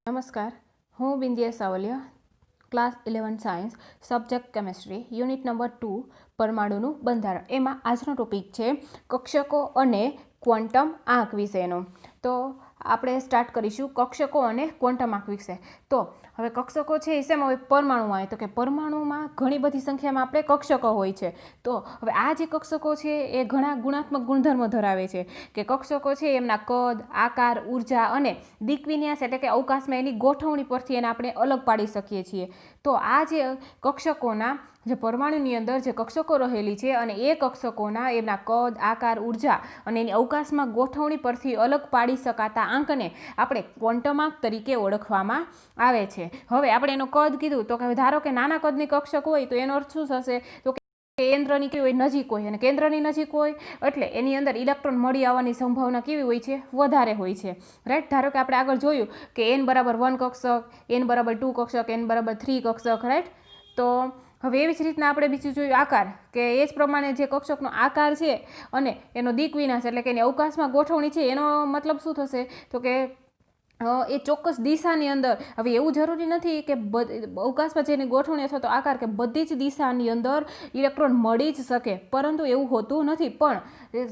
નમસ્કાર, હું Bindiya Savaliya, class 11 science, subject chemistry, unit number 2 પરમાણુનું બંધારણ. એમાં આજનો ટોપિક છે કક્ષકો અને ક્વોન્ટમ આંક વિશેનો. તો આપણે સ્ટાર્ટ કરીશું કક્ષકો અને ક્વોન્ટમ આંક વિશે. તો હવે કક્ષકો છે એ શેમાં હોય? પરમાણુમાં હોય. તો કે પરમાણુમાં ઘણી બધી સંખ્યામાં આપણે કક્ષકો હોય છે. તો હવે આ જે કક્ષકો છે એ ઘણા ગુણાત્મક ગુણધર્મો ધરાવે છે. કે કક્ષકો છે એમના કદ, આકાર, ઉર્જા અને દિક્વિન્યાસ એટલે કે અવકાશમાં એની ગોઠવણી પરથી એને આપણે અલગ પાડી શકીએ છીએ. તો આ જે કક્ષકોના જે પરમાણુની અંદર જે કક્ષકો રહેલી છે અને એ કક્ષકોના એમના કદ, આકાર, ઉર્જા અને એની અવકાશમાં ગોઠવણી પરથી અલગ પાડી શકાતા આંકને આપણે ક્વોન્ટમ આંક તરીકે ઓળખવામાં આવે છે. હવે આપણે એનો કદ કીધું તો કે ધારો કે નાના કદની કક્ષક હોય તો એનો અર્થ શું થશે? તો કેન્દ્રની કેવી હોય? નજીક હોય. અને કેન્દ્રની નજીક હોય એટલે એની અંદર ઇલેક્ટ્રોન મળી આવવાની સંભાવના કેવી હોય છે? વધારે હોય છે. રાઈટ. ધારો કે આપણે આગળ જોયું કે n બરાબર 1 કક્ષક, n બરાબર 2 કક્ષક, n બરાબર 3 કક્ષક. રાઈટ. તો હવે એવી જ રીતના આપણે બીજું જોયું આકાર, કે એ જ પ્રમાણે જે કક્ષકનો આકાર છે અને એનો દિક્વિન્યાસ એટલે કે એની અવકાશમાં ગોઠવણી છે એનો મતલબ શું થશે? તો કે એ ચોક્કસ દિશાની અંદર. હવે એવું જરૂરી નથી કે અવકાશમાં જેની ગોઠવણી અથવા તો આકાર કે બધી જ દિશાની અંદર ઇલેક્ટ્રોન મળી જ શકે, પરંતુ એવું હોતું નથી. પણ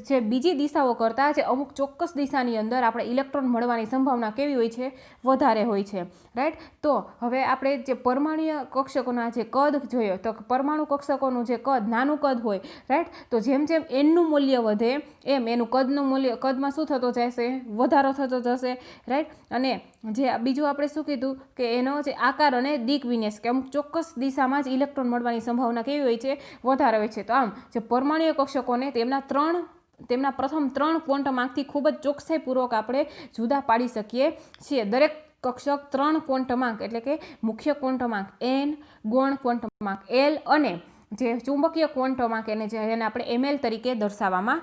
જે બીજી દિશાઓ કરતાં જે અમુક ચોક્કસ દિશાની અંદર આપણે ઇલેક્ટ્રોન મળવાની સંભાવના કેવી હોય છે? વધારે હોય છે. રાઈટ. તો હવે આપણે જે પરમાણુય કક્ષકોના જે કદ જોઈએ તો પરમાણુ કક્ષકોનું જે કદ નાનું કદ હોય. રાઈટ. તો જેમ જેમ એનનું મૂલ્ય વધે એમ એનું કદનું મૂલ્ય, કદમાં શું થતો જશે? વધારો થતો જશે. રાઈટ. અને જે બીજું આપણે શું કીધું કે એનો જે આકાર અને દિક્વિન્યાસ કે અમુક ચોક્કસ દિશામાં જ ઇલેક્ટ્રોન મળવાની સંભાવના કેવી હોય છે? વધારે હોય છે. તો આમ જે પરમાણુય કક્ષકોને તેમના પ્રથમ 3 ક્વોન્ટમ આંકથી ખૂબ જ ચોકસાઈપૂર્વક આપણે જુદા પાડી શકીએ છીએ. દરેક કક્ષક 3 ક્વોન્ટમ આંક એટલે કે મુખ્ય ક્વોન્ટમ આંક n, ગૌણ ક્વોન્ટમ આંક l અને જે ચુંબકીય ક્વોન્ટમ આંક જેને આપણે ml તરીકે દર્શાવવામાં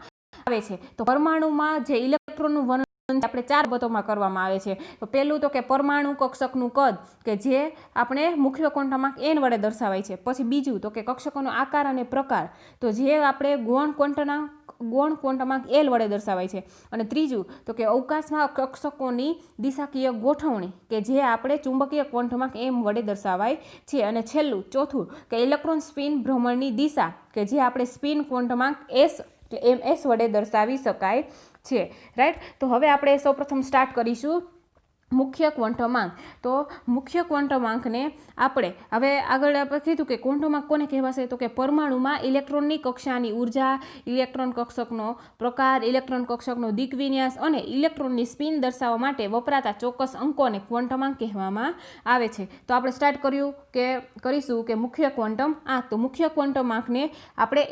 આવે છે. તો પરમાણુમાં જે ઇલેક્ટ્રોનનું વર્ણન આપણે 4 બાબતોમાં કરવામાં આવે છે. તો પહેલું તો કે પરમાણુ કક્ષકનું કદ કે જે આપણે મુખ્ય ક્વોન્ટમ આંક n વડે દર્શાવાય છે. પછી બીજું તો કે કક્ષકોનો આકાર અને પ્રકાર તો જે આપણે ગૌણ ક્વોન્ટમ આંક l વડે દર્શાવાય છે. અને ત્રીજું તો કે અવકાશમાં કક્ષકોની દિશાકીય ગોઠવણી કે જે આપણે ચુંબકીય ક્વોન્ટમ આંક m વડે દર્શાવાય છે. અને છેલ્લું ચોથું કે ઇલેક્ટ્રોન સ્પિન ભ્રમણની દિશા કે જે આપણે સ્પિન ક્વોન્ટમ આંક s એટલે ms વડે દર્શાવી શકાય છે. રાઈટ. તો હવે આપણે સૌપ્રથમ સ્ટાર્ટ કરીશું મુખ્ય ક્વોન્ટમ આંક. તો મુખ્ય ક્વોન્ટમ આંકને આપણે હવે આગળ આપણે કીધું કે ક્વોન્ટમ આંક કોને કહેવાશે? તો કે પરમાણુમાં ઇલેક્ટ્રોનની કક્ષાની ઉર્જા, ઇલેક્ટ્રોન કક્ષકનો પ્રકાર, ઇલેક્ટ્રોન કક્ષકનો દિક્વિન્યાસ અને ઇલેક્ટ્રોનની સ્પિન દર્શાવવા માટે વપરાતા ચોક્કસ અંકોને ક્વોન્ટમ આંક કહેવામાં આવે છે. તો આપણે સ્ટાર્ટ કરીશું કે મુખ્ય ક્વોન્ટમ આંક. તો મુખ્ય ક્વોન્ટમ આંકને આપણે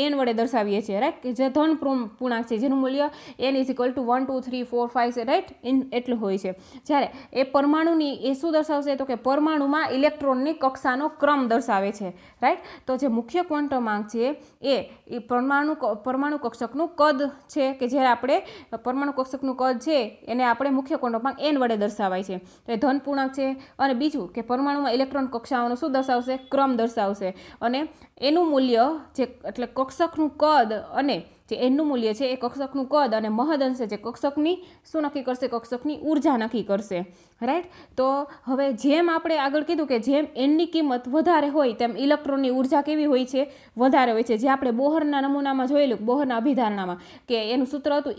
n વડે દર્શાવીએ છીએ. રાઈટ. કે જે ધન પૂર્ણાંક છે જેનું મૂલ્ય n = 1 2 3 4 5 છે. રાઈટ. એટલું હોય છે. જ્યારે એ પરમાણુની એ શું દર્શાવશે? તો કે પરમાણુમાં ઇલેક્ટ્રોનની કક્ષાનો ક્રમ દર્શાવે છે. રાઈટ. તો જે મુખ્ય ક્વોન્ટમ આંક છે એ પરમાણુ કક્ષકનું કદ છે કે જ્યારે આપણે પરમાણુ કક્ષકનું કદ છે એને આપણે મુખ્ય ક્વોન્ટમ આંક n વડે દર્શાવાય છે. તો એ ધન પૂર્ણાંક છે. અને બીજું કે પરમાણુમાં ઇલેક્ટ્રોન કક્ષાઓનો શું દર્શાવશે? ક્રમ દર્શાવશે. અને એનું મૂલ્ય જે એટલે કક્ષકનું કદ અને જે એનનું મૂલ્ય છે એ કક્ષકનું કદ અને મહદઅંશે જે કક્ષકની શું નક્કી કરશે? કક્ષકની ઉર્જા નક્કી કરશે. રાઈટ. તો હવે જેમ આપણે આગળ કીધું કે જેમ એનની કિંમત વધારે હોય તેમ ઇલેક્ટ્રોનની ઉર્જા કેવી હોય છે? વધારે હોય છે. જે આપણે બોહરના નમૂનામાં જોયેલું, બોહરના અભિધારણામાં કે એનું સૂત્ર હતું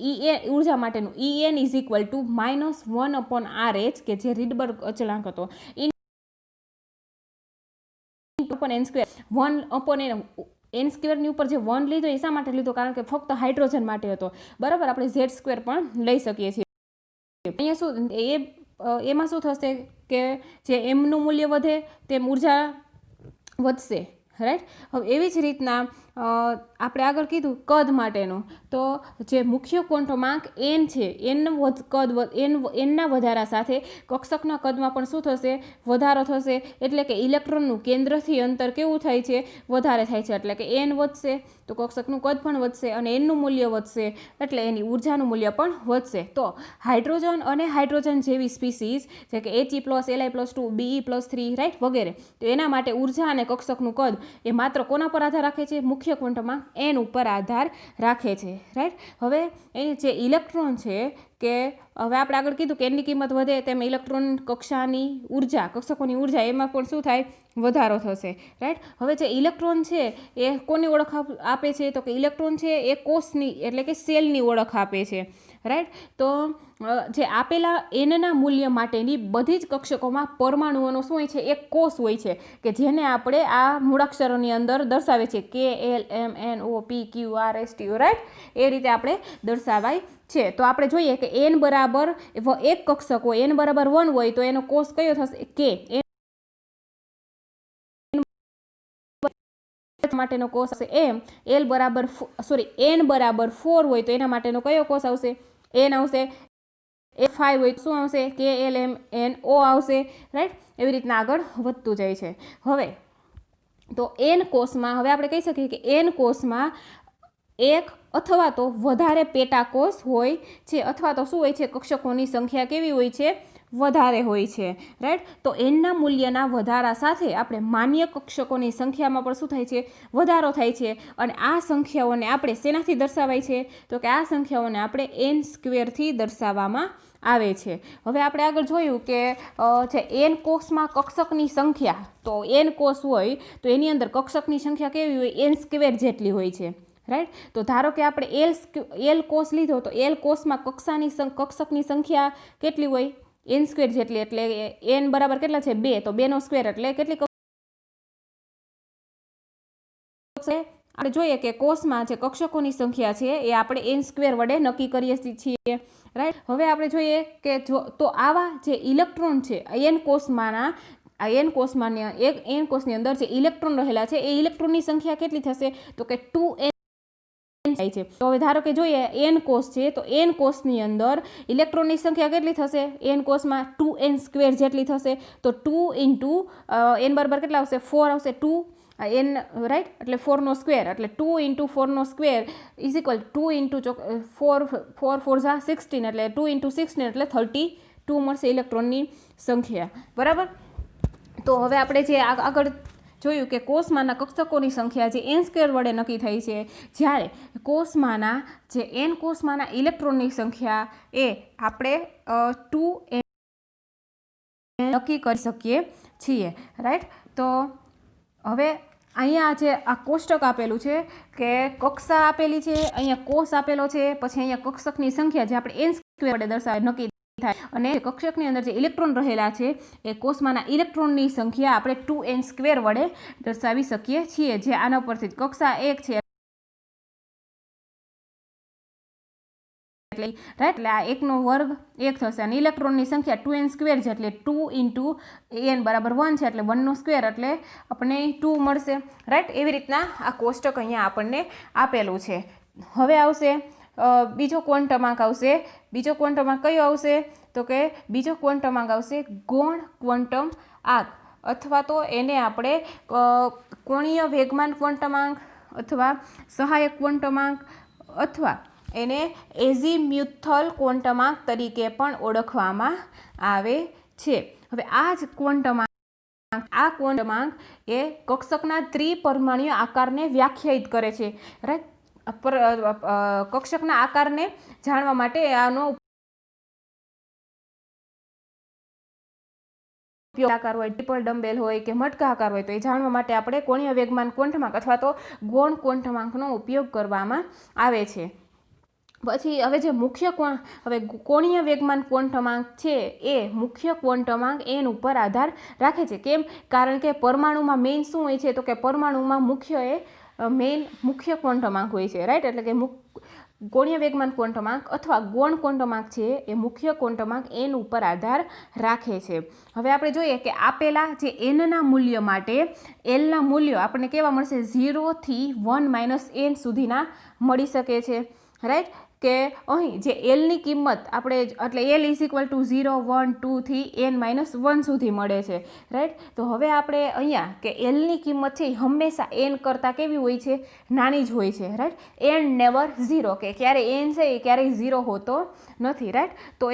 ઉર્જા માટેનું En = -1/rh કે જે રીડબર્ગ અચળાંક હતો. n² 1/n n² ની ઉપર જે 1 લીધો એ શા માટે લીધો? કારણ કે ફક્ત હાઇડ્રોજન માટે હતો. બરાબર. આપણે z² પણ લઈ શકીએ છીએ. અહીંયા શું એમાં શું થશે કે જે એમનું મૂલ્ય વધે તેમ ઉર્જા વધશે. રાઈટ. હવે એવી જ રીતના આપણે આગળ કીધું કદ માટેનું. તો જે મુખ્ય ક્વોન્ટમ આંક n છે એનના વધારા સાથે કક્ષકના કદમાં પણ શું થશે? વધારો થશે. એટલે કે ઇલેક્ટ્રોનનું કેન્દ્રથી અંતર કેવું થાય છે? વધારે થાય છે. એટલે કે n વધશે તો કક્ષકનું કદ પણ વધશે અને એનનું મૂલ્ય વધશે એટલે એની ઉર્જાનું મૂલ્ય પણ વધશે. તો હાઇડ્રોજન અને હાઇડ્રોજન જેવી સ્પીસીઝ જે કે He+, Li+2, Be+3 રાઈટ વગેરે. તો એના માટે ઉર્જા અને કક્ષકનું કદ એ માત્ર કોના પર આધાર રાખે છે? મુખ્ય ક્વોન્ટમ આંક એન ઉપર આધાર રાખે છે, રાઈટ. હવે એની જે ઇલેક્ટ્રોન છે કે હવે આપણે આગળ કીધું કે એની કિંમત વધે તેમ ઇલેક્ટ્રોન કક્ષાની ઉર્જા, કક્ષકોની ઉર્જા એમાં પણ શું થાય, વધારો થશે, રાઈટ. હવે જે ઇલેક્ટ્રોન છે એ કોની ઓળખ આપે છે, તો કે ઇલેક્ટ્રોન છે એ કોષની એટલે કે સેલની ઓળખ આપે છે, રાઈટ. તો જે આપેલા એનના મૂલ્ય માટેની બધી જ કક્ષકોમાં પરમાણુઓનો શું હોય છે, એક કોષ હોય છે કે જેને આપણે આ મૂળાક્ષરોની અંદર દર્શાવે છે, કે L M N O P Q R S T, right. એ રીતે આપણે દર્શાવાય છે. તો આપણે જોઈએ કે એન બરાબર એક કક્ષક હોય, એન બરાબર 1 હોય તો એનો કોષ કયો થશે, કે. માટેનો કોષ હશે એમ. એલ બરાબર એન બરાબર 4 હોય તો એના માટેનો કયો કોષ આવશે, એન આવશે. એ5 હોય તો શું આવશે, કે એલ એમ એન ઓ આવશે, રાઈટ. એવી રીતના આગળ વધતું જાય છે. હવે તો એન કોષમાં હવે આપણે કહી શકીએ કે એન કોષમાં એક અથવા તો વધારે પેટાકોષ હોય છે, અથવા તો શું હોય છે, કક્ષકોની સંખ્યા કેવી હોય છે, વધારે હોય છે, રાઈટ. તો એનના મૂલ્યના વધારા સાથે આપણે માન્ય કક્ષકોની સંખ્યામાં પણ શું થાય છે, વધારો થાય છે. અને આ સંખ્યાઓને આપણે શેનાથી દર્શાવાય છે, તો કે આ સંખ્યાઓને આપણે એન સ્ક્વેરથી દર્શાવવામાં આવે છે. હવે આપણે આગળ જોયું કે જે એન કોષમાં કક્ષકની સંખ્યા, તો એન કોષ હોય તો એની અંદર કક્ષકની સંખ્યા કેવી હોય, એન સ્ક્વેર જેટલી હોય છે, રાઈટ. તો ધારો કે આપણે એલ કોષ લીધો તો એલ કોષમાં કક્ષકની સંખ્યા કેટલી હોય, એન સ્ક્વેર જેટલી. એટલે એન બરાબર કેટલા છે, 2, તો 2 નો સ્ક્વેર એટલે કેટલી આપણે જોઈએ કે કોષમાં જે કક્ષકોની સંખ્યા છે એ આપણે એન સ્ક્વેર વડે નક્કી કરીએ છીએ, રાઈટ. હવે આપણે જોઈએ કે જો તો આવા જે ઇલેક્ટ્રોન છે એન કોષની અંદર જે ઇલેક્ટ્રોન રહેલા છે એ ઇલેક્ટ્રોનની સંખ્યા કેટલી થશે, તો કે 2n થાય છે. તો હવે ધારો કે જોઈએ એન કોષ છે તો એન કોષની અંદર ઇલેક્ટ્રોનની સંખ્યા કેટલી થશે, એન કોષમાં 2n સ્ક્વેર જેટલી થશે. તો 2 ઇન્ટુ એન બરાબર કેટલા આવશે, 4 આવશે, 2 એન, રાઈટ. એટલે 4 નો સ્ક્વેર એટલે 2 ઇન્ટુ 4 નો સ્ક્વેર ઇઝ ઇક્વલ 2 ઇન્ટુ 4 4 જા 16 એટલે 2 ઇન્ટુ 16 એટલે 32 મળશે ઇલેક્ટ્રોનની સંખ્યા, બરાબર. તો હવે આપણે જે આગળ જોયું કે કોષમાંના કક્ષકોની સંખ્યા જે એન સ્ક્વેર વડે નક્કી થઈ છે, જ્યારે કોષમાંના જે એન કોષમાંના ઇલેક્ટ્રોનની સંખ્યા એ આપણે 2n નક્કી કરી શકીએ છીએ, રાઈટ. તો હવે અહીંયા જે આ કોષ્ટક આપેલું છે કે કક્ષા આપેલી છે, અહીંયા કોષ આપેલો છે, પછી અહીંયા કક્ષકની સંખ્યા જે આપણે એન સ્ક્વેર વડે દર્શાવે નક્કી થાય, અને કક્ષકની અંદર જે ઇલેક્ટ્રોન રહેલા છે એ કોષમાંના ઇલેક્ટ્રોનની સંખ્યા આપણે 2n સ્ક્વેર વડે દર્શાવી શકીએ છીએ, જે આના પરથી કક્ષા 1 છે રાઈટ. એટલે આ 1 નો વર્ગ 1 થશે અને ઇલેક્ટ્રોનની સંખ્યા 2n સ્ક્વેર છે એટલે 2 ઇન્ટુ n બરાબર 1 છે એટલે 1 નો સ્ક્વેર એટલે આપણને 2 મળશે, રાઈટ. એવી રીતના આ કોષ્ટક અહીંયા આપણને આપેલું છે. હવે આવશે બીજો ક્વોન્ટમાંક આવશે. બીજો ક્વોન્ટમાંક કયો આવશે, તો કે બીજો ક્વોન્ટમાંક આવશે ગૌણ ક્વોન્ટમ આંક, અથવા તો એને આપણે કોણીય વેગમાન ક્વોન્ટમાંક અથવા સહાયક ક્વોન્ટમાંક અથવા એને એઝીમ્યુથલ ક્વોન્ટમાંક તરીકે પણ ઓળખવામાં આવે છે. હવે આ જ ક્વોન્ટમાંક એ કક્ષકના ત્રિપરિમાણીય આકારને વ્યાખ્યાયિત કરે છે, રાઈટ. કક્ષકના આકારને જાણવા માટે આનો આકાર હોય, ટ્રિપલ ડમ્બેલ હોય કે મટકા આકાર હોય તો એ જાણવા માટે આપણે કોણીય વેગમાન ક્વોન્ટમાંક અથવા તો ગૌણ ક્વોન્ટમાંકનો ઉપયોગ કરવામાં આવે છે. પછી હવે જે હવે કોણીય વેગમાન ક્વોન્ટમાંક છે એ મુખ્ય ક્વોન્ટમાંક એન ઉપર આધાર રાખે છે. કેમ? કારણ કે પરમાણુમાં મેઇન શું હોય છે, તો કે પરમાણુમાં મુખ્ય ક્વોન્ટમાંક હોય છે, રાઈટ. એટલે કે કોણીય વેગમાન ક્વોન્ટમાંક અથવા ગૌણ ક્વોન્ટમાંક છે એ મુખ્ય ક્વોન્ટમાંક એન ઉપર આધાર રાખે છે. હવે આપણે જોઈએ કે આપેલા જે એનના મૂલ્ય માટે એલના મૂલ્યો આપણને કેવા મળશે, 0 થી 1 - n સુધીના મળી શકે છે, રાઈટ. કે અહીં જે એલની કિંમત આપણે એટલે એલ ઇઝ ઇક્વલ ટુ 0 1 2 થી n-1 સુધી મળે છે, રાઈટ. તો હવે આપણે અહીંયા કે એલની કિંમત છે હંમેશા n કરતાં કેવી હોય છે, નાની જ હોય છે, રાઈટ. n નેવર 0, કે ક્યારે n છે એ ક્યારેય 0 હોતો નથી, રાઈટ. તો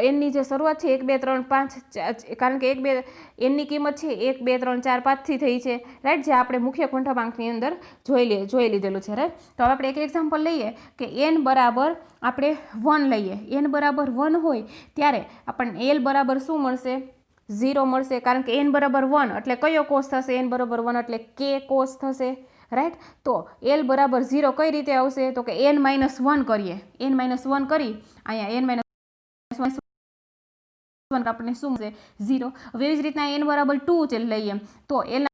એનની જે શરૂઆત છે 1 2 3 5, કારણ કે 1 2 એનની કિંમત છે 1 2 3 4 5 થી થઈ છે, રાઈટ, જે આપણે મુખ્ય ક્વોન્ટમાંકની અંદર જોઈ લીધેલું છે, રાઈટ. તો હવે આપણે એક એક્ઝામ્પલ લઈએ કે n બરાબર આપણે 1 લઈએ. n બરાબર 1 હોય ત્યારે આપણને l બરાબર શું મળશે, 0 મળશે, કારણ કે n બરાબર 1 એટલે કયો કોસ થશે, n બરાબર 1 એટલે k કોસ થશે, રાઈટ. તો l બરાબર 0 કઈ રીતે આવશે, તો કે n-1 કરીએ, n-1 કરી અહીંયા n-1 આપણને શું મળશે, 0. હવે એવી જ રીતના n બરાબર 2 લઈએ તો l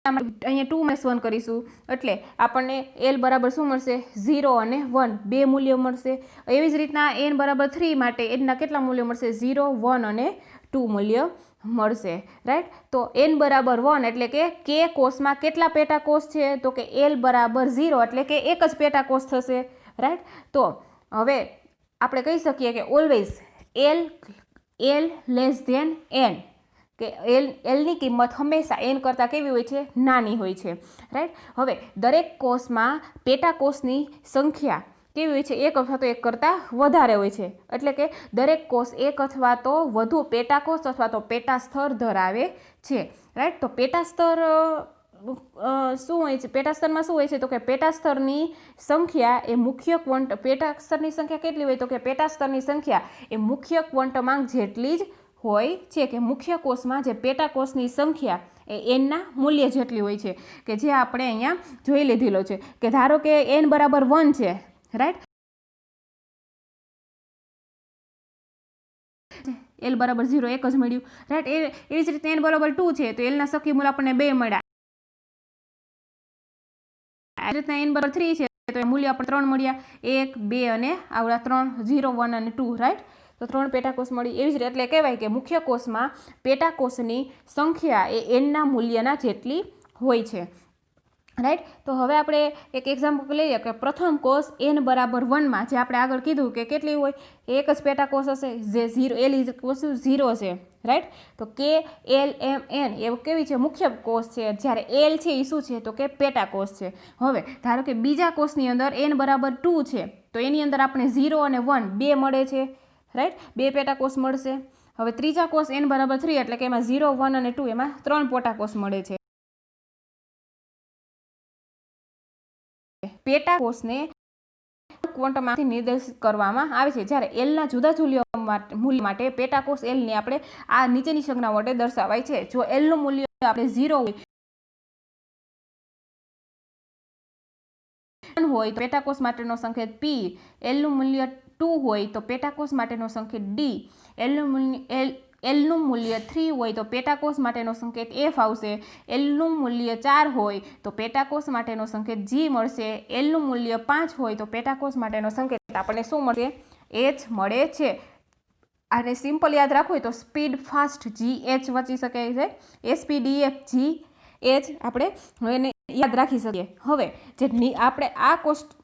અહીંયા 2-1 કરીશું એટલે આપણને l બરાબર શું મળશે, 0 અને 1 બે મૂલ્યો મળશે. એવી જ રીતના n બરાબર 3 માટે એના કેટલા મૂલ્યો મળશે, 0 1 અને 2 મૂલ્ય મળશે, રાઈટ. તો n બરાબર 1 એટલે કે k કોષમાં કેટલા પેટા કોષ છે, તો કે l બરાબર 0 એટલે કે એક જ પેટા કોષ થશે, રાઈટ. તો હવે આપણે કહી શકીએ કે always l less than n, કે એલની કિંમત હંમેશા n કરતાં કેવી હોય છે, નાની હોય છે, રાઈટ. હવે દરેક કોષમાં પેટા કોષની સંખ્યા કેવી હોય છે, એક અથવા તો એક કરતાં વધારે હોય છે, એટલે કે દરેક કોષ એક અથવા તો વધુ પેટા કોષ અથવા તો પેટા સ્તર ધરાવે છે, રાઈટ. તો પેટા સ્તર શું હોય છે, પેટા સ્તરમાં શું હોય છે, તો કે પેટા સ્તરની સંખ્યા એ મુખ્ય પેટા સ્તરની સંખ્યા કેટલી હોય, તો કે પેટા સ્તરની સંખ્યા એ મુખ્ય ક્વોન્ટમાંક જેટલી જ હોય છે, કે મુખ્ય કોષમાં જે પેટા કોષની સંખ્યા એ nના મૂલ્ય જેટલી હોય છે, કે જે આપણે અહીંયા જોઈ લીધેલો છે. કે ધારો કે n બરાબર 1 છે, રાઈટ, l બરાબર 0 એક જ મળ્યું, રાઈટ. એવી જ રીતે n બરાબર 2 છે તો lના શક્ય મૂળ આપણને 2 મળ્યા. આ રીતના n બરાબર 3 છે તો મૂલ્ય આપણે 3 મળ્યા, 1 2 અને આવડા 3 0 1 અને 2, રાઈટ. તો 3 પેટાકોષ મળી. એવી જ રીતે એટલે કહેવાય કે મુખ્ય કોષમાં પેટાકોષની સંખ્યા એ nના મૂલ્યના જેટલી હોય છે, રાઈટ. તો હવે આપણે એક એક્ઝામ્પલ લઈએ કે પ્રથમ કોષ n બરાબર 1માં જે આપણે આગળ કીધું કે કેટલી હોય, એક જ પેટાકોષ હશે જે 0 l ઇઝ ઇક્વલ ટુ 0 છે, રાઈટ. તો k l m n એ કેવી છે, મુખ્ય કોષ છે, જ્યારે l છે એ શું છે, તો કે પેટાકોષ છે. હવે ધારો કે બીજા કોષની અંદર n બરાબર 2 છે તો એની અંદર આપણે 0 અને 1 બે મળે છે, રાઈટ, બે પેટાકોષ મળશે. હવે ત્રીજા કોષ n બરાબર 3 એટલે કે એમાં 0 1 અને 2 એમાં 3 પેટાકોષ મળે છે. પેટાકોષને ક્વોન્ટમમાંથી નિર્દેશિત કરવામાં આવે છે, જ્યારે એલના જુદા જુદા મૂલ્ય માટે પેટાકોષ એલને આપણે આ નીચેની સંજ્ઞા વડે દર્શાવાય છે. જો એલનું મૂલ્ય આપણે 0 હોય તો પેટાકોષ માટેનો સંકેત p, એલનું મૂલ્ય 2 હોય તો પેટાકોષ માટેનો સંકેત d, એલનું મૂલ્ય 3 હોય તો પેટાકોષ માટેનો સંકેત f આવશે, એલનું મૂલ્ય 4 હોય તો પેટાકોષ માટેનો સંકેત g મળશે, એલનું મૂલ્ય 5 હોય તો પેટાકોષ માટેનો સંકેત આપણને શું મળશે, h મળે છે. આને સિમ્પલ યાદ રાખવું હોય તો સ્પીડ ફાસ્ટ GH વાંચી શકાય છે, SPDF GH આપણે એને યાદ રાખી શકીએ. હવે જે આપણે આ કોષ્ટક,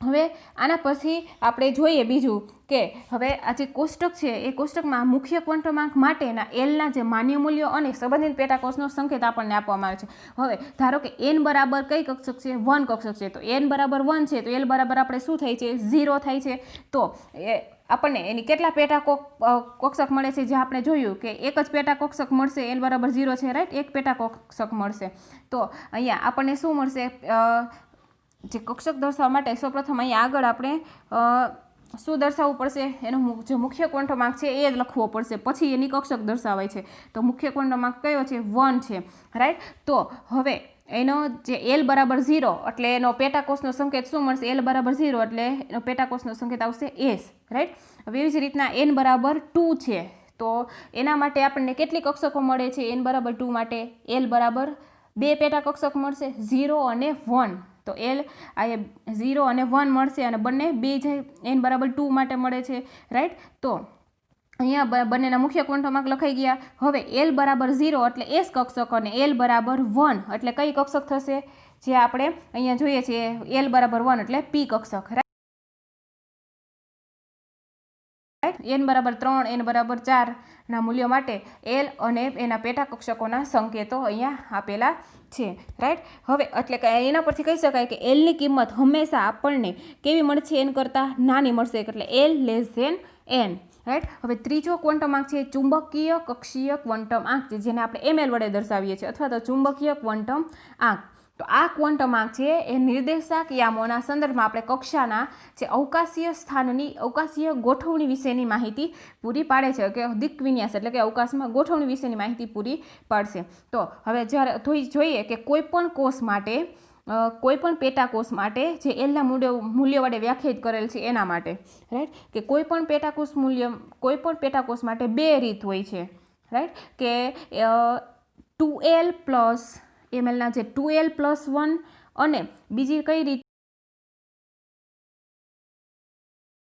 હવે આના પછી આપણે જોઈએ બીજું કે હવે આ જે કોષ્ટક છે એ કોષ્ટકમાં મુખ્ય ક્વોન્ટમાંક માટેના એલના જે માન્ય મૂલ્યો અને સંબંધિત પેટાકોષનો સંકેત આપણને આપવામાં આવે છે. હવે ધારો કે n બરાબર કઈ કક્ષક છે, 1 કક્ષક છે, તો n બરાબર 1 છે તો l બરાબર આપણે શું થાય છે, 0 થાય છે. તો આપણને એની કેટલા પેટા કક્ષક મળે છે, જે આપણે જોયું કે એક જ પેટા કક્ષક મળશે, l બરાબર 0 છે, રાઈટ, એક પેટા કક્ષક મળશે. તો અહીંયા આપણને શું મળશે, જે કક્ષક દર્શાવવા માટે સૌપ્રથમ અહીંયા આગળ આપણે શું દર્શાવવું પડશે, એનો જે મુખ્ય ક્વોન્ટમાંક છે એ જ લખવો પડશે, પછી એની કક્ષક દર્શાવાય છે. તો મુખ્ય ક્વોન્ટમાંક કયો છે, 1 છે, રાઈટ. તો હવે એનો જે l બરાબર 0 એટલે એનો પેટાકોષનો સંકેત શું મળશે, l બરાબર 0 એટલે એનો પેટાકોષનો સંકેત આવશે s, રાઈટ. હવે એવી જ રીતના n બરાબર 2 છે તો એના માટે આપણને કેટલી કક્ષકો મળે છે, n બરાબર 2 માટે l બરાબર 2 પેટા કક્ષક મળશે, 0 અને 1. તો l આ 0 અને 1 મળશે અને બંને બે જે n બરાબર 2 માટે મળે છે, રાઈટ. તો અહીંયા બંનેના મુખ્ય ક્વોન્ટમ આંક લખાઈ ગયા। હવે L બરાબર 0 એટલે S કક્ષક અને L બરાબર 1 એટલે કઈ કક્ષક થશે? જે આપણે અહીંયા જોઈએ છીએ L બરાબર 1 એટલે P કક્ષક, રાઈટ। n બરાબર 3 n બરાબર 4 ના મૂલ્યો માટે L અને એના પેટા કક્ષકોના સંકેતો અહીંયા આપેલા છે, રાઈટ। હવે એટલે કે એના પરથી કહી શકાય કે L ની કિંમત હંમેશા આપણને કેવી મળશે? n કરતાં નાની મળશે, એટલે L less than n, right. હવે ત્રીજો ક્વોન્ટમ આંક છે ચુંબકીય કક્ષીય ક્વોન્ટમ આંક, જેને આપણે ml વડે દર્શાવીએ છીએ, અથવા તો ચુંબકીય ક્વોન્ટમ આંક। તો આ ક્વોન્ટમ આંક છે એ નિર્દેશાંક યામોના સંદર્ભમાં આપણે કક્ષાના જે અવકાશીય સ્થાનની અવકાશીય ગોઠવણી વિશેની માહિતી પૂરી પાડે છે, કે દિક વિન્યાસ એટલે કે અવકાશમાં ગોઠવણી વિશેની માહિતી પૂરી પાડશે। તો હવે જ્યારે જોઈએ કે કોઈ પણ કોષ માટે કોઈ પણ પેટાકોષ માટે જે એલના મૂલ્ય વડે વ્યાખ્યાયિત કરેલ છે એના માટે, રાઈટ, કે કોઈ પણ પેટાકોષ માટે બે રીત હોય છે, રાઈટ, કે 2L પ્લસ mlના જે 2L પ્લસ 1 અને બીજી કઈ રીત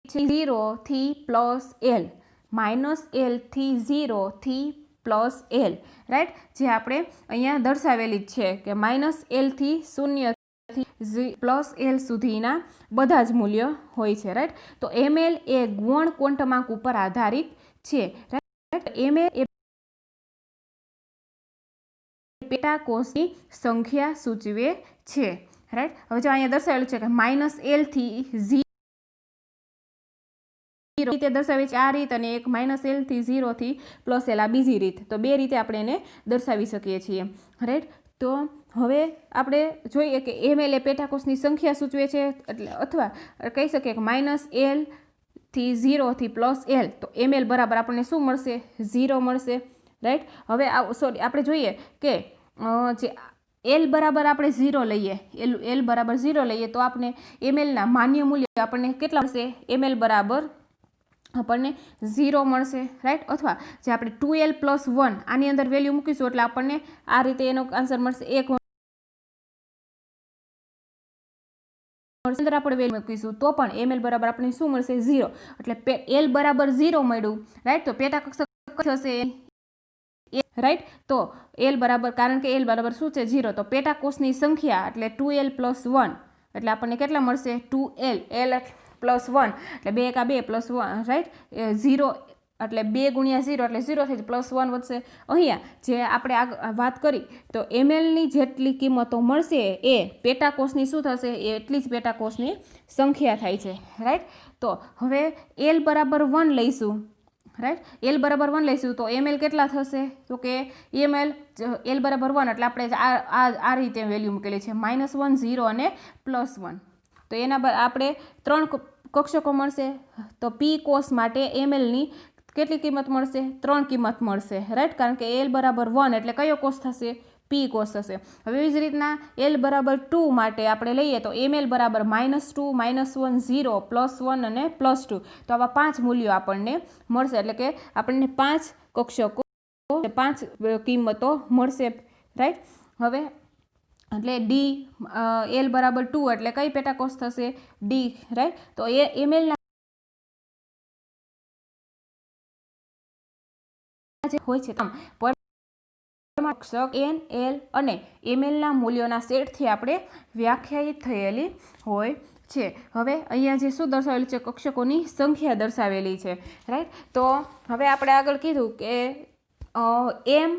0 થી પ્લસ L, માઇનસ L થી 0 થી પ્લસ L, રાઈટ, જે આપણે અહીંયા દર્શાવેલી જ છે કે માઇનસ L થી 0 થી પ્લસ L સુધીના બધા જ મૂલ્ય હોય છે, રાઈટ। તો ml એ ગૌણ ક્વોન્ટમ આંક ઉપર આધારિત છે, રાઈટ। ml એ પેટાકોષની સંખ્યા સૂચવે છે, રાઈટ। હવે જો અહીંયા દર્શાવેલું છે કે માઇનસ L થી 0 રીતે દર્શાવે છે આ રીત, અને એક માઇનસ L થી 0 થી પ્લસ L આ બીજી રીત। તો બે રીતે આપણે એને દર્શાવી શકીએ છીએ, રાઈટ। તો હવે આપણે જોઈએ કે ml એ પેટાકોષની સંખ્યા સૂચવે છે, એટલે અથવા કહી શકીએ કે માઇનસ L થી 0 થી પ્લસ L, તો ml બરાબર આપણને શું મળશે? 0 મળશે, રાઈટ। હવે આપણે જોઈએ કે જે L બરાબર આપણે 0 લઈએ, L બરાબર 0 લઈએ તો આપણે mlના માન્ય મૂલ્ય આપણને કેટલા મળશે? ml બરાબર આપણને 0 મળશે, રાઈટ। અથવા જે આપણે 2L પ્લસ 1 આની અંદર વેલ્યુ મૂકીશું એટલે આપણને આ રીતે એનો આન્સર મળશે 1 અંદર આપણે વેલ્યુ મૂકીશું તો પણ ml બરાબર આપણને શું મળશે? 0, એટલે L બરાબર 0 મળ્યું, રાઈટ। તો પેટા કક્ષક થશે, રાઈટ। તો L બરાબર, કારણ કે L બરાબર શું છે? 0, તો પેટાકોષની સંખ્યા એટલે 2L પ્લસ 1 એટલે આપણને કેટલા મળશે? 2L, L પ્લસ 1 એટલે 2 એકા 2 પ્લસ 1, રાઈટ, 0 એટલે 2 ગુણ્યા 0 એટલે 0 થઈ પ્લસ 1 વધશે। અહીંયા જે આપણે વાત કરી તો mlની જેટલી કિંમતો મળશે એ પેટાકોષની શું થશે? એટલી જ પેટાકોષની સંખ્યા થાય છે, રાઈટ। તો હવે L બરાબર 1 લઈશું, રાઈટ, L બરાબર 1 લઈશું તો ml કેટલા થશે? તો કે ml L બરાબર 1 એટલે આપણે આ રીતે વેલ્યુ મૂકેલી છે, -1 0 અને +1। તો એના આપણે 3 કક્ષકો મળશે, તો P કોષ માટે mlની કેટલી કિંમત મળશે? 3 કિંમત મળશે, રાઈટ, કારણ કે L બરાબર 1 એટલે કયો કોષ થશે? P કોષ થશે। હવે એવી જ રીતના L બરાબર 2 માટે આપણે લઈએ તો ml બરાબર -2 -1 0 +1 અને +2, તો આવા 5 મૂલ્યો આપણને મળશે, એટલે કે આપણને 5 કક્ષકો 5 કિંમતો મળશે, રાઈટ। હવે એટલે D L બરાબર 2 એટલે કઈ પેટાકોષ થશે? D, right. તો એ mlના જે હોય છે કક્ષક n, L અને mlના મૂલ્યોના સેટથી આપણે વ્યાખ્યાયિત થયેલી હોય છે। હવે અહીંયા જે શું દર્શાવેલું છે? કક્ષકોની સંખ્યા દર્શાવેલી છે, રાઈટ। તો હવે આપણે આગળ કીધું કે m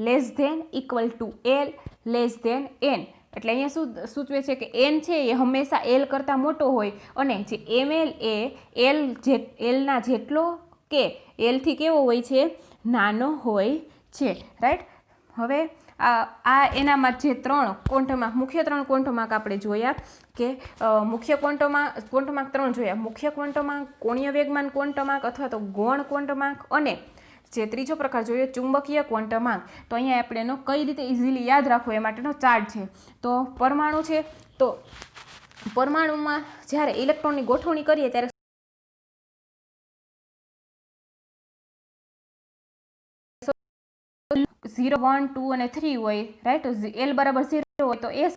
less than equal to L less than n, એટલે અહીંયા શું સૂચવે છે કે n છે એ હંમેશા L કરતાં મોટો હોય, અને જે ml એ Lના જેટલો કે L થી કેવો હોય છે? નાનો હોય છે, રાઈટ। હવે આ એનામાં જે 3 ક્વોન્ટમ આંક, મુખ્ય 3 ક્વોન્ટમ આંક આપણે જોયા કે મુખ્ય ક્વોન્ટમ આંક 3 જોયા, મુખ્ય ક્વોન્ટમ આંક, કોણીય વેગમાન ક્વોન્ટમ આંક અથવા તો ગૌણ ક્વોન્ટમ આંક, અને જે ત્રીજો પ્રકાર જોઈએ ચુંબકીય ક્વોન્ટમ આંક। તો અહીંયા આપણે એનો કઈ રીતે ઇઝીલી યાદ રાખવો એ માટેનો ચાર્ટ છે। તો પરમાણુ છે, તો પરમાણુમાં જ્યારે ઇલેક્ટ્રોનની ગોઠવણી કરીએ ત્યારે 0 1 2 અને 3 હોય, રાઈટ। L બરાબર 0 હોય તો S,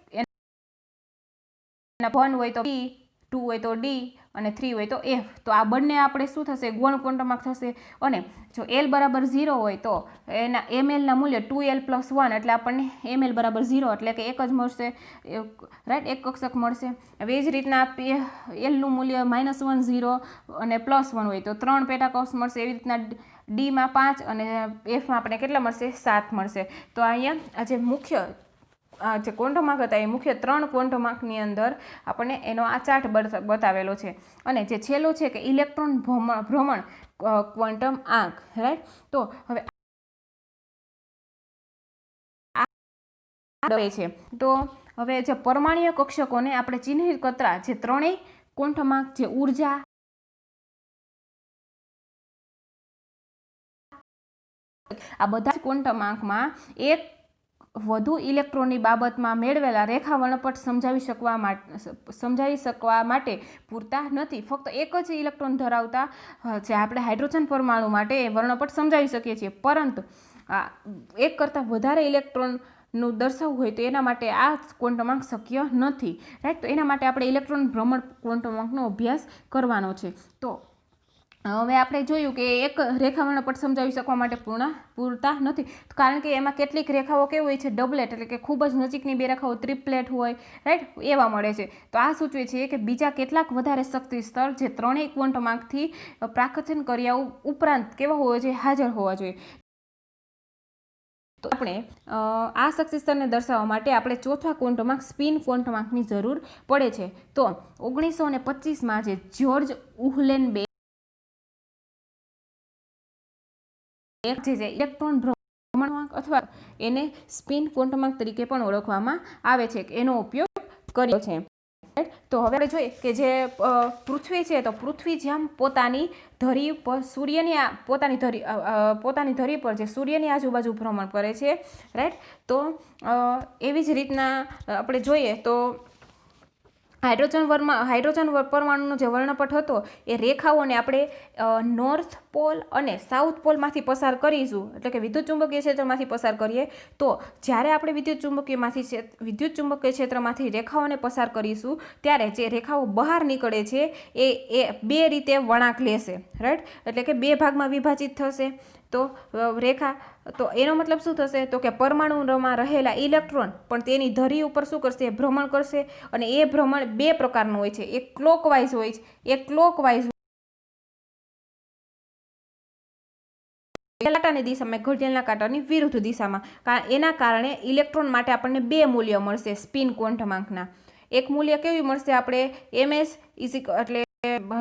1 હોય તો P, 2 હોય તો ડી અને 3 હોય તો એફ. તો આ બંને આપણે શું થશે, ગૌણ ક્વોન્ટમ થશે. અને જો એલ બરાબર 0 હોય તો એના એમએલના મૂલ્ય 2l + 1 એટલે આપણને એમએલ બરાબર 0 એટલે કે એક જ મળશે, રાઈટ, એક કક્ષક મળશે. હવે એ જ રીતના એલનું મૂલ્ય -1 0 અને +1 હોય તો 3 પેટાકોષ મળશે. એવી રીતના ડીમાં 5 અને એફમાં આપણે કેટલા મળશે, 7 મળશે. તો અહીંયા આ જે મુખ્ય જે ક્વોન્ટમ હતા એ મુખ્ય 3 ક્વોન્ટમ અંદર આપણને એનો આ ચાર્ટ બતાવેલો છે. અને જે છેલ્લો છે કે ઇલેક્ટ્રોન ભ્રમણ ક્વોન્ટમ આંક, રાઈટ. તો હવે છે તો હવે જે પરમાણ્વીય કક્ષકોને આપણે ચિહ્નિત કરતા જે ત્રણેય ક્વોન્ટમ આંક, જે ઉર્જા, આ બધા જ ક્વોન્ટમ આંકમાં એક વધુ ઇલેક્ટ્રોનની બાબતમાં મેળવેલા રેખા વર્ણપટ સમજાવી શકવા માટે પૂરતા નથી. ફક્ત એક જ ઇલેક્ટ્રોન ધરાવતા જે આપણે હાઇડ્રોજન પરમાણુ માટે એ વર્ણપટ સમજાવી શકીએ છીએ, પરંતુ એક કરતાં વધારે ઇલેક્ટ્રોનનું દર્શાવવું હોય તો એના માટે આ ક્વોન્ટમ આંક શક્ય નથી, રાઈટ. તો એના માટે આપણે ઇલેક્ટ્રોન ભ્રમણ ક્વોન્ટમ આંકનો અભ્યાસ કરવાનો છે. તો હવે આપણે જોયું કે એક રેખા વર્ણપટ સમજાવી શકવા માટે પૂરતા નથી, કારણ કે એમાં કેટલીક રેખાઓ કેવી હોય છે, ડબલેટ એટલે કે ખૂબ જ નજીકની બે રેખાઓ ટ્રિપલેટ હોય, રાઈટ, એવા મળે છે. તો આ સૂચવે છે કે બીજા કેટલાક વધારે શક્તિ સ્તર જે ત્રણેય ક્વોન્ટમ આંકથી પ્રાકથન કર્યા ઉપરાંત કેવા હોવા જોઈએ, હાજર હોવા જોઈએ. તો આપણે આ શક્તિ સ્તરને દર્શાવવા માટે આપણે ચોથા ક્વોન્ટમ આંક સ્પિન ક્વોન્ટમ આંકની જરૂર પડે છે. તો 1925માં જે જ્યોર્જ ઉહલેનબેક જે ઇલેક્ટ્રોન ભ્રમણાંક અથવા એને સ્પિન ક્વોન્ટમ તરીકે પણ ઓળખવામાં આવે છે, એનો ઉપયોગ કર્યો છે. તો હવે આપણે જોઈએ કે જે પૃથ્વી છે, તો પૃથ્વી જેમ પોતાની ધરી પર સૂર્યની પોતાની ધરી પર જે સૂર્યની આજુબાજુ ભ્રમણ કરે છે, રાઈટ. તો એવી જ રીતના આપણે જોઈએ તો હાઇડ્રોજન પરમાણુનો જે વર્ણપટ હતો એ રેખાઓને આપણે નોર્થ પોલ અને સાઉથ પોલમાંથી પસાર કરીશું, એટલે કે વિદ્યુત ચુંબકીય ક્ષેત્રમાંથી પસાર કરીએ તો જ્યારે આપણે વિદ્યુત ચુંબકીય ક્ષેત્રમાંથી રેખાઓને પસાર કરીશું ત્યારે જે રેખાઓ બહાર નીકળે છે એ બે રીતે વળાંક લેશે, રાઈટ. એટલે કે બે ભાગમાં વિભાજિત થશે. તો રેખા, તો એનો મતલબ શું થશે, તો કે પરમાણુમાં રહેલા ઇલેક્ટ્રોન પણ તેની ધરી ઉપર શું કરશે, ભ્રમણ કરશે. અને એ ભ્રમણ બે પ્રકારનું હોય છે, એક ક્લોકવાઇઝ હોય છે, એક ક્લોકવાઇઝ કાંટાની દિશામાં, ઘડિયાળના કાંટાની વિરુદ્ધ દિશામાં. એના કારણે ઇલેક્ટ્રોન માટે આપણને બે મૂલ્ય મળશે સ્પિન ક્વોન્ટમ આંકના. એક મૂલ્ય કેવી મળશે આપણે, ms એટલે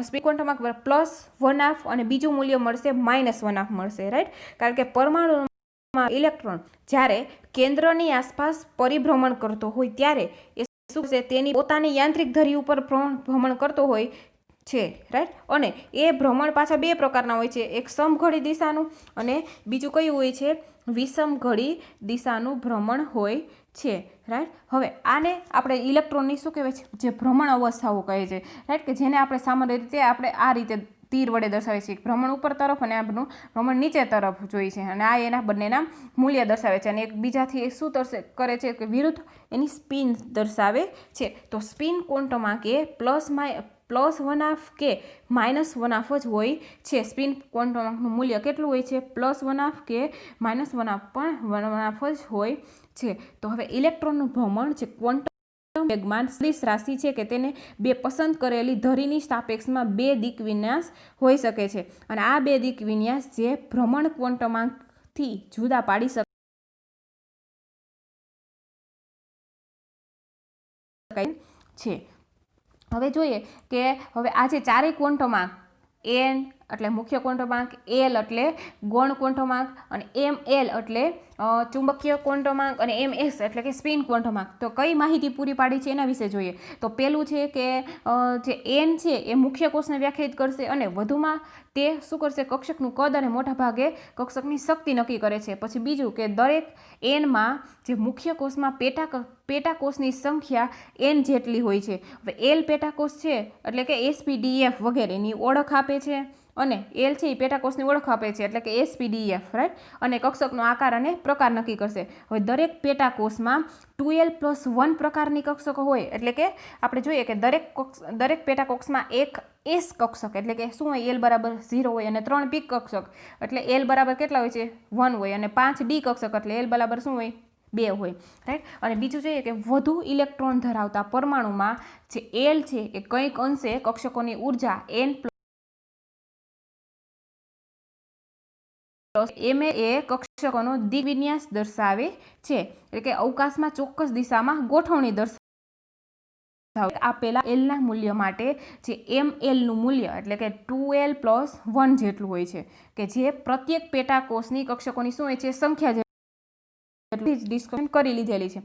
સ્પિન ક્વોન્ટમ આંક +1/2 અને બીજું મૂલ્ય મળશે -1/2 મળશે, રાઈટ. કારણ કે પરમાણુમાં ઇલેક્ટ્રોન જ્યારે કેન્દ્રની આસપાસ પરિભ્રમણ કરતો હોય ત્યારે એ શું છે, તેની પોતાની યાંત્રિક ધરી ઉપર ભ્રમણ કરતો હોય છે, રાઈટ. અને એ ભ્રમણ પાછા બે પ્રકારના હોય છે, એક સમઘડી દિશાનું અને બીજું કયું હોય છે, વિષમઘડી દિશાનું ભ્રમણ હોય છે, રાઈટ. હવે આને આપણે ઇલેક્ટ્રોનની શું કહેવાય છે, જે ભ્રમણ અવસ્થાઓ કહે છે, રાઈટ, કે જેને આપણે સામાન્ય રીતે આપણે આ રીતે તીર વડે દર્શાવે છે, ભ્રમણ ઉપર તરફ અને આપણું ભ્રમણ નીચે તરફ જોઈએ છે. અને આ એના બંનેના મૂલ્ય દર્શાવે છે. અને એકબીજાથી શું કરે છે કે વિરુદ્ધ એની સ્પિન દર્શાવે છે. તો સ્પિન ક્વોન્ટમ આંક એ +1/2 કે -1/2 જ હોય છે. સ્પિન ક્વોન્ટમ આંકનું મૂલ્ય કેટલું હોય છે, +1/2 કે -1/2 પણ 1/2 જ હોય છે. તો હવે ઇલેક્ટ્રોનનું ભ્રમણ જે ક્વોન્ટમ વેગમાન સદિશ રાશિ છે કે તેને બે પસંદ કરેલી ધરીની સાપેક્ષમાં બે દિક વિન્યાસ હોઈ શકે છે. અને આ બે દિક વિન્યાસ જે ભ્રમણ ક્વોન્ટમ આંકથી જુદા પાડી શકાય છે. હવે જોઈએ કે હવે આ જે ચારેય ક્વોન્ટમ આંક, n એટલે મુખ્ય ક્વોન્ટમ આંક, l એટલે ગૌણ ક્વોન્ટમ આંક અને ml એટલે ચુંબકીય ક્વોન્ટમ આંક અને ms એટલે કે સ્પિન ક્વોન્ટમ આંક. તો કઈ માહિતી પૂરી પાડી છે એના વિશે જોઈએ. તો પહેલું છે કે જે n છે એ મુખ્ય કોષને વ્યાખ્યાયિત કરશે અને વધુમાં તે શું કરશે, કક્ષકનું કદ અને મોટા ભાગે કક્ષકની શક્તિ નક્કી કરે છે. પછી બીજું કે દરેક n-માં જે મુખ્ય કોષમાં પેટાકોષની સંખ્યા n જેટલી હોય છે. હવે l પેટાકોષ છે એટલે કે sp, df વગેરેની ઓળખ આપે છે, અને એલ છે એ પેટાકોષની ઓળખ આપે છે એટલે કે એસપીડીએફ, રાઈટ, અને કક્ષકનો આકાર અને પ્રકાર નક્કી કરશે. હવે દરેક પેટાકોષમાં 2l+1 પ્રકારની કક્ષકો હોય એટલે કે આપણે જોઈએ કે દરેક પેટાકોષમાં એક એસ કક્ષક એટલે કે શું હોય, એલ બરાબર 0 હોય, અને 3 પી કક્ષક એટલે એલ બરાબર કેટલા હોય છે, 1 હોય, અને 5 ડી કક્ષક એટલે એલ બરાબર શું હોય, 2 હોય, રાઈટ. અને બીજું જોઈએ કે વધુ ઇલેક્ટ્રોન ધરાવતા પરમાણુમાં જે એલ છે એ કંઈક અંશે કક્ષકોની ઉર્જા n એમ એ કક્ષકોનો દિગ્વિન્યાસ દર્શાવે છે, એટલે કે અવકાશમાં ચોક્કસ દિશામાં ગોઠવણી દર્શાવે. આપેલા એલના મૂલ્ય માટે જે mlનું મૂલ્ય એટલે કે 2l+1 જેટલું હોય છે, કે જે પ્રત્યેક પેટાકોષની કક્ષકોની શું હોય છે, સંખ્યા જેટલી જ ડિસ્કશન કરી લીધેલી છે.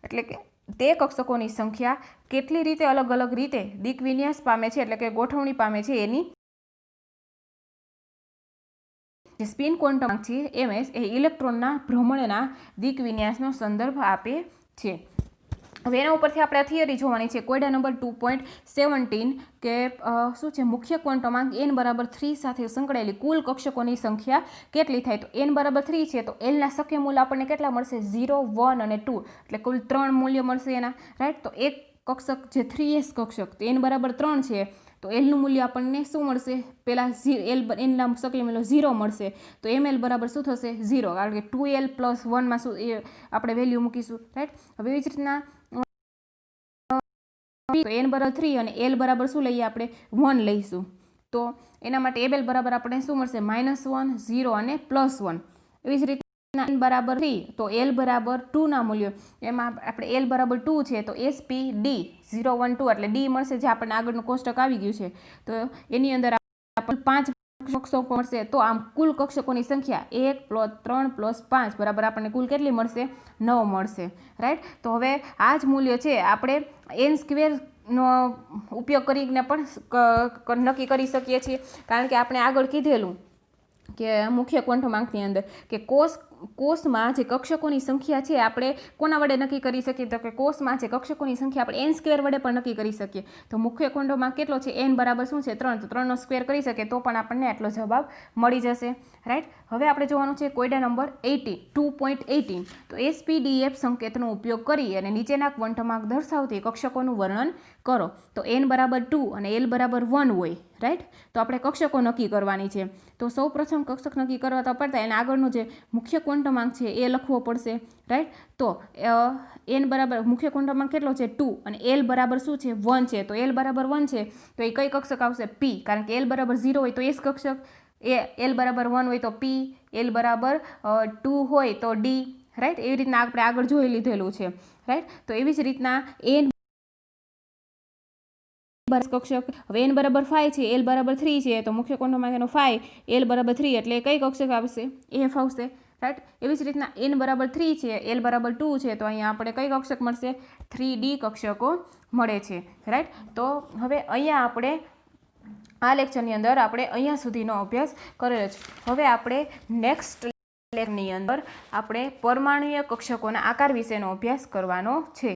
એટલે કે તે કક્ષકોની સંખ્યા કેટલી રીતે અલગ અલગ રીતે દિગ્વિન્યાસ પામે છે એટલે કે ગોઠવણી પામે છે એની સ્પિન ક્વોન્ટમ છે ms એ ઇલેક્ટ્રોનના ભ્રમણના દિગ્વિન્યાસનો સંદર્ભ આપે છે. હવે એના ઉપરથી આપણે આ થિયરી જોવાની છે, કોયડા નંબર 2.17 કે શું છે, મુખ્ય ક્વોન્ટમાંક n બરાબર 3 સાથે સંકળાયેલી કુલ કક્ષકોની સંખ્યા કેટલી થાય. તો n બરાબર 3 છે તો એલના શક્ય મૂલ્ય આપણને કેટલા મળશે, 0, 1 અને 2, એટલે કુલ 3 મૂલ્ય મળશે એના, રાઈટ. તો એક કક્ષક જે 3s કક્ષક તો n બરાબર 3 છે તો એલનું મૂલ્ય આપણને શું મળશે, પહેલાં એલના શક્ય મૂલ્ય 0 મળશે તો ml બરાબર શું થશે, 0, કારણ કે 2l+1માં શું એ આપણે વેલ્યુ મૂકીશું, રાઈટ. હવે એવી જ રીતના તો n બરાબર 3 અને l બરાબર શું લઈએ આપણે, 1 લઈશું. તો એના માટે ml બરાબર આપણે શું મળશે, -1, 0 અને +1. એવી જ રીતના n બરાબર 3 તો l બરાબર 2 ના મૂલ્યો, એમાં આપણે l બરાબર 2 છે તો SPD 0, 1, 2 એટલે d મળશે, જે આપણને આગળનું કોષ્ટક આવી ગયું છે. તો એની અંદર આપણને 5 કક્ષકો મળશે. તો આમ કુલ કક્ષકોની સંખ્યા 1 + 3 + 5 બરાબર આપણને કુલ કેટલી મળશે, 9 મળશે, રાઈટ. તો હવે આ જ મૂલ્ય છે આપણે n² નો ઉપયોગ કરીને પણ નક્કી કરી શકીએ છીએ, કારણ કે આપણે આગળ કીધેલું કે મુખ્ય ક્વોન્ટમાંકની અંદર કે કોષમાં જે કક્ષકોની સંખ્યા છે આપણે કોના વડે નક્કી કરી શકીએ, તો કે કોષમાં જે કક્ષકોની સંખ્યા આપણે n² વડે પણ નક્કી કરી શકીએ. તો મુખ્ય ક્વોન્ટમાંક કેટલો છે, n બરાબર શું છે, 3, તો 3નો સ્ક્વેર કરી શકીએ તો પણ આપણને આટલો જવાબ મળી જશે, રાઈટ. હવે આપણે જોવાનું છે કોયડા નંબર 2.18 તો SPDF સંકેતનો ઉપયોગ કરી અને નીચેના ક્વોન્ટમાંક દર્શાવતી કક્ષકોનું વર્ણન કરો. તો n બરાબર 2 અને l બરાબર 1 હોય, રાઈટ. તો આપણે કક્ષકો નક્કી કરવાની છે. તો સૌ પ્રથમ કક્ષક નક્કી કરવા તો પડતા એના આગળનો જે મુખ્ય ક્વોન્ટમાંક છે એ લખવો પડશે, રાઈટ. તો n બરાબર મુખ્ય ક્વોન્ટમાંક કેટલો છે, 2, અને l બરાબર શું છે, 1 છે. તો l બરાબર 1 છે તો એ કઈ કક્ષક આવશે, p, કારણ કે l બરાબર 0 હોય તો s કક્ષક, l બરાબર 1 હોય તો p, l બરાબર 2 હોય તો d, રાઈટ. એવી રીતના આપણે આગળ જોઈ લીધેલું છે, રાઈટ. તો એવી જ રીતના n કક્ષક, હવે n બરાબર 5 છે, l બરાબર 3 છે તો મુખ્ય ક્વોન્ટમાંક એનો 5, l બરાબર 3 એટલે કઈ કક્ષક આવશે, f આવશે, રાઈટ. એવી જ રીતના n બરાબર 3 છે, l બરાબર 2 છે તો અહીંયા આપણે કઈ કક્ષક મળશે, 3D કક્ષકો મળે છે, રાઈટ. તો હવે અહીંયા આપણે આ લેક્ચરની અંદર આપણે અહીંયા સુધીનો અભ્યાસ કરેલો છે. હવે આપણે નેક્સ્ટ લેક્ચરની અંદર આપણે પરમાણુય કક્ષકોના આકાર વિશેનો અભ્યાસ કરવાનો છે.